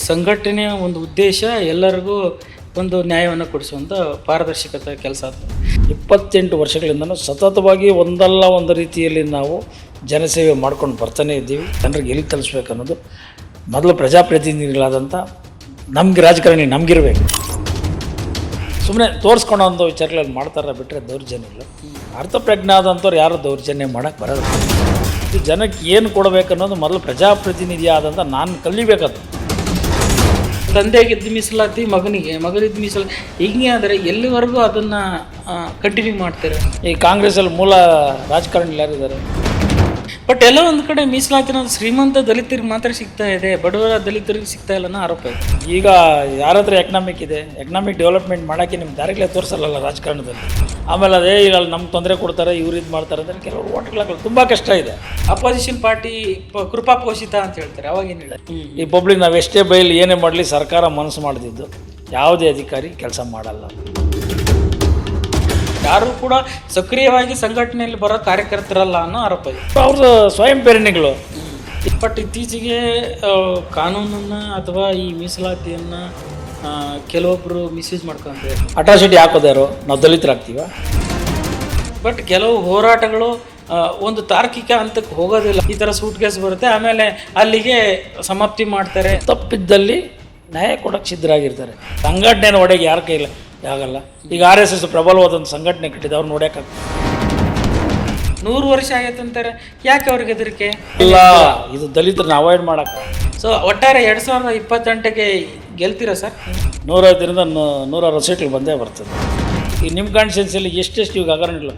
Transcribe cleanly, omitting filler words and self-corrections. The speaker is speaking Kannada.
ಸಂಘಟನೆಯ ಒಂದು ಉದ್ದೇಶ ಎಲ್ಲರಿಗೂ ಒಂದು ನ್ಯಾಯವನ್ನು ಕೊಡಿಸುವಂಥ ಪಾರದರ್ಶಕತೆ ಕೆಲಸ ಅದು. 28 ವರ್ಷಗಳಿಂದನೂ ಸತತವಾಗಿ ಒಂದಲ್ಲ ಒಂದು ರೀತಿಯಲ್ಲಿ ನಾವು ಜನಸೇವೆ ಮಾಡ್ಕೊಂಡು ಬರ್ತಾನೆ ಇದ್ದೀವಿ. ಜನರಿಗೆ ಎಲ್ಲಿ ತಲುಪಿಸ್ಬೇಕು ಅನ್ನೋದು ಮೊದಲು ಪ್ರಜಾಪ್ರತಿನಿಧಿಗಳಾದಂಥ ನಮಗೆ ರಾಜಕಾರಣಿ ನಮಗಿರಬೇಕು. ಸುಮ್ಮನೆ ತೋರಿಸ್ಕೊಳ್ಳೋಂಥ ವಿಚಾರಗಳಲ್ಲಿ ಮಾಡ್ತಾರೆ ಬಿಟ್ಟರೆ ದೌರ್ಜನ್ಯಗಳು. ಅರ್ಥಪ್ರಜ್ಞೆ ಆದಂಥವ್ರು ಯಾರು ದೌರ್ಜನ್ಯ ಮಾಡೋಕ್ಕೆ ಬರೋದು. ಈ ಜನಕ್ಕೆ ಏನು ಕೊಡಬೇಕು ಅನ್ನೋದು ಮೊದಲು ಪ್ರಜಾಪ್ರತಿನಿಧಿ ಆದಂಥ ನಾನು ಕಲಿಬೇಕದು. ತಂದೆಗಿದ್ದ ಮೀಸಲಾತಿ ಮಗನಿದ್ದು ಮೀಸಲಾತಿ ಹೀಗೆ ಆದರೆ ಎಲ್ಲಿವರೆಗೂ ಅದನ್ನು ಕಂಟಿನ್ಯೂ ಮಾಡ್ತಾರೆ. ಈ ಕಾಂಗ್ರೆಸ್ಸಲ್ಲಿ ಮೂಲ ರಾಜಕಾರಣಿ ಯಾರಿದ್ದಾರೆ? ಬಟ್ ಎಲ್ಲ ಒಂದು ಕಡೆ ಮೀಸಲಾತಿ ಅನ್ನೋದು ಶ್ರೀಮಂತ ದಲಿತರಿಗೆ ಮಾತ್ರ ಸಿಗ್ತಾ ಇದೆ, ಬಡವರ ದಲಿತರಿಗೆ ಸಿಗ್ತಾ ಇಲ್ಲ ಅನ್ನೋ ಆರೋಪ ಇದೆ. ಈಗ ಯಾರ ಹತ್ರ ಎಕನಾಮಿಕ್ ಇದೆ, ಎಕನಾಮಿಕ್ ಡೆವಲಪ್ಮೆಂಟ್ ಮಾಡೋಕ್ಕೆ ನಿಮ್ಮ ದಾರಿಗಳೇ ತೋರಿಸಲ್ಲ ರಾಜಕಾರಣದಲ್ಲಿ. ಆಮೇಲೆ ಅದೇ ಈಗ ನಮ್ಗೆ ತೊಂದರೆ ಕೊಡ್ತಾರೆ, ಇವ್ರು ಇದು ಮಾಡ್ತಾರೆ ಅಂದರೆ ಕೆಲವರು ಓಟ್ಗಳಾಗಲ್ಲ, ತುಂಬ ಕಷ್ಟ ಇದೆ. ಅಪೋಸಿಷನ್ ಪಾರ್ಟಿ ಕೃಪಾಪೋಷಿತ ಅಂತ ಹೇಳ್ತಾರೆ. ಅವಾಗೇನು ಹೇಳ ಈ ಪಬ್ಲಿಕ್ ನಾವು ಎಷ್ಟೇ ಬೈಲಿ ಏನೇ ಮಾಡಲಿ ಸರ್ಕಾರ ಮನಸ್ಸು ಮಾಡ್ತಿದ್ದು ಯಾವುದೇ ಅಧಿಕಾರಿ ಕೆಲಸ ಮಾಡಲ್ಲ. ಯಾರು ಕೂಡ ಸಕ್ರಿಯವಾಗಿ ಸಂಘಟನೆಯಲ್ಲಿ ಬರೋ ಕಾರ್ಯಕರ್ತರಲ್ಲ ಅನ್ನೋ ಆರೋಪ ಇದೆ. ಅವರು ಸ್ವಯಂ ಪ್ರೇರಣೆಗಳು. ಬಟ್ ಇತ್ತೀಚೆಗೆ ಕಾನೂನನ್ನು ಅಥವಾ ಈ ಮೀಸಲಾತಿಯನ್ನು ಕೆಲವೊಬ್ಬರು ಮಿಸ್ಯೂಸ್ ಮಾಡ್ಕೊಂತಾರೆ. ಅಟ್ರಾಸಿಟಿ ಹಾಕೋದಾರು ನಾವು ದಲಿತರಾಗ್ತೀವ. ಬಟ್ ಕೆಲವು ಹೋರಾಟಗಳು ಒಂದು ತಾರ್ಕಿಕ ಹಂತಕ್ಕೆ ಹೋಗೋದಿಲ್ಲ. ಈ ಥರ ಸೂಟ್ ಕೇಸ್ ಬರುತ್ತೆ, ಆಮೇಲೆ ಅಲ್ಲಿಗೆ ಸಮಾಪ್ತಿ ಮಾಡ್ತಾರೆ. ತಪ್ಪಿದ್ದಲ್ಲಿ ನ್ಯಾಯ ಕೊಡೋಕ್ಕೆ ಸಿದ್ಧರಾಗಿರ್ತಾರೆ. ಸಂಘಟನೆಯನ್ನು ಹೊಡೆಗೆ ಯಾರ ಕೈಲಿ ಆಗಲ್ಲ. ಈಗ RSS ಪ್ರಬಲವಾದಂಥ ಸಂಘಟನೆ ಕಟ್ಟಿದೆ, ಅವ್ರು ನೋಡ್ಯಾಕಾಗ್ತದೆ. 100 ವರ್ಷ ಆಗೈತೆ ಅಂತಾರೆ, ಯಾಕೆ ಅವ್ರಿಗೆ ಹೆದರಿಕೆ ಇಲ್ಲ? ಇದು ದಲಿತರನ್ನ ಅವಾಯ್ಡ್ ಮಾಡೋಕ್ಕೆ. ಸೊ ಒಟ್ಟಾರೆ 2028ಗೆ ಗೆಲ್ತೀರಾ ಸರ್? 150ರಿಂದ 160 ಸೀಟ್ಗಳು ಬಂದೇ ಬರ್ತದೆ. ಈ ನಿಮ್ಮ ಕಾನ್ಸ್ಟಿಟ್ಯೂನ್ಸಿಯಲ್ಲಿ ಎಷ್ಟೆಷ್ಟು ಇವಾಗ ಹಗರಣಗಳು